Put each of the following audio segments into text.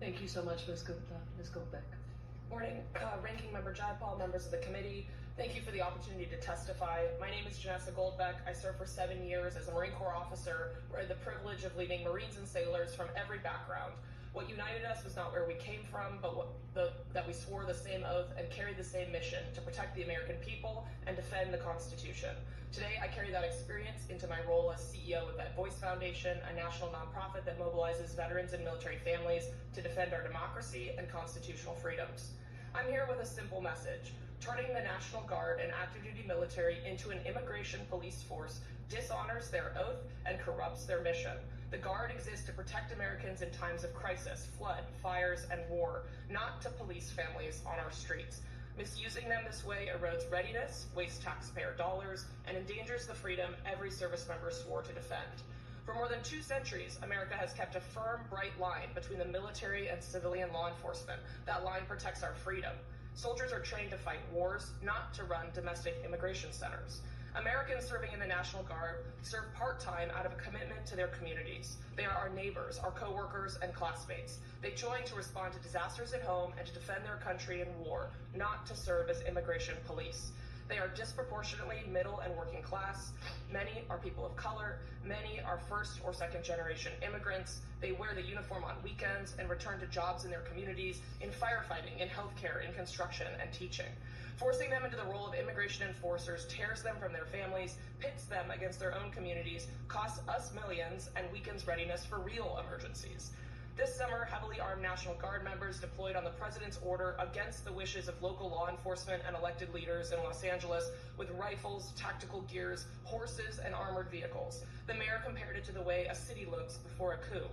Thank you so much, Ms. Gupta. Ms. Goldbeck. Morning, Ranking Member Jadpal, members of the committee. Thank you for the opportunity to testify. My name is Janessa Goldbeck. I served for 7 years as a Marine Corps officer, where I had the privilege of leading Marines and sailors from every background. What united us was not where we came from, but that we swore the same oath and carried the same mission to protect the American people and defend the Constitution. Today, I carry that experience into my role as CEO of Vet Voice Foundation, a national nonprofit that mobilizes veterans and military families to defend our democracy and constitutional freedoms. I'm here with a simple message. Turning the National Guard and active duty military into an immigration police force dishonors their oath and corrupts their mission. The Guard exists to protect Americans in times of crisis, flood, fires, and war, not to police families on our streets. Misusing them this way erodes readiness, wastes taxpayer dollars, and endangers the freedom every service member swore to defend. For more than 2 centuries, America has kept a firm, bright line between the military and civilian law enforcement. That line protects our freedom. Soldiers are trained to fight wars, not to run domestic immigration centers. Americans serving in the National Guard serve part-time out of a commitment to their communities. They are our neighbors, our co-workers, and classmates. They join to respond to disasters at home and to defend their country in war, not to serve as immigration police. They are disproportionately middle and working class. Many are people of color. Many are first or second generation immigrants. They wear the uniform on weekends and return to jobs in their communities, in firefighting, in healthcare, in construction, and teaching. Forcing them into the role of immigration enforcers tears them from their families, pits them against their own communities, costs us millions, and weakens readiness for real emergencies. This summer, heavily armed National Guard members deployed on the president's order against the wishes of local law enforcement and elected leaders in Los Angeles with rifles, tactical gears, horses, and armored vehicles. The mayor compared it to the way a city looks before a coup.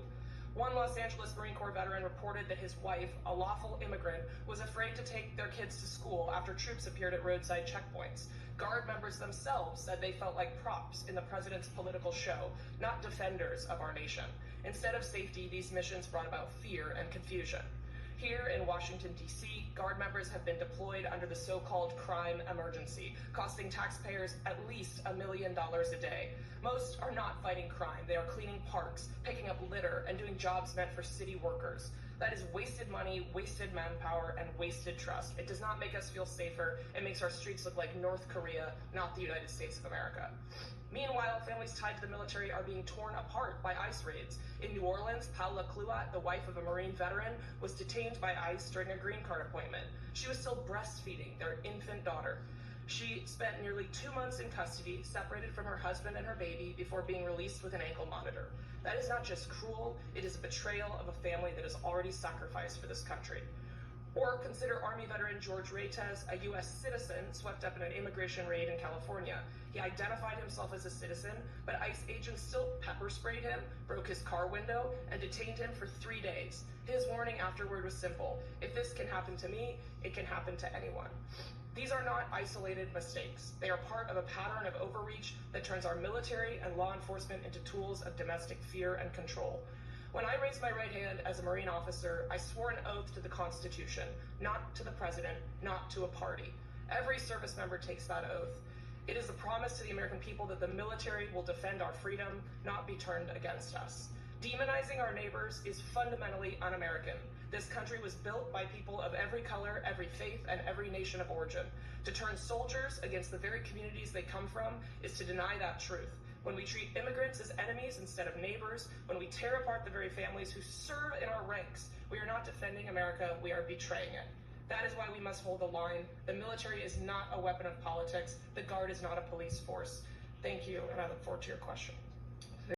One Los Angeles Marine Corps veteran reported that his wife, a lawful immigrant, was afraid to take their kids to school after troops appeared at roadside checkpoints. Guard members themselves said they felt like props in the president's political show, not defenders of our nation. Instead of safety, these missions brought about fear and confusion. Here in Washington, D.C., Guard members have been deployed under the so-called crime emergency, costing taxpayers at least $1 million a day. Most are not fighting crime. They are cleaning parks, picking up litter, and doing jobs meant for city workers. That is wasted money, wasted manpower, and wasted trust. It does not make us feel safer. It makes our streets look like North Korea, not the United States of America. Meanwhile, families tied to the military are being torn apart by ICE raids. In New Orleans, Paula Cluat, the wife of a Marine veteran, was detained by ICE during a green card appointment. She was still breastfeeding their infant daughter. She spent nearly 2 months in custody, separated from her husband and her baby, before being released with an ankle monitor. That is not just cruel, it is a betrayal of a family that has already sacrificed for this country. Or consider Army veteran George Reytes, a U.S. citizen swept up in an immigration raid in California. He identified himself as a citizen, but ICE agents still pepper sprayed him, broke his car window, and detained him for 3 days. His warning afterward was simple: if this can happen to me, it can happen to anyone. These are not isolated mistakes. They are part of a pattern of overreach that turns our military and law enforcement into tools of domestic fear and control. When I raised my right hand as a Marine officer, I swore an oath to the Constitution, not to the president, not to a party. Every service member takes that oath. It is a promise to the American people that the military will defend our freedom, not be turned against us. Demonizing our neighbors is fundamentally un-American. This country was built by people of every color, every faith, and every nation of origin. To turn soldiers against the very communities they come from is to deny that truth. When we treat immigrants as enemies instead of neighbors, when we tear apart the very families who serve in our ranks, we are not defending America, we are betraying it. That is why we must hold the line. The military is not a weapon of politics. The Guard is not a police force. Thank you, and I look forward to your questions.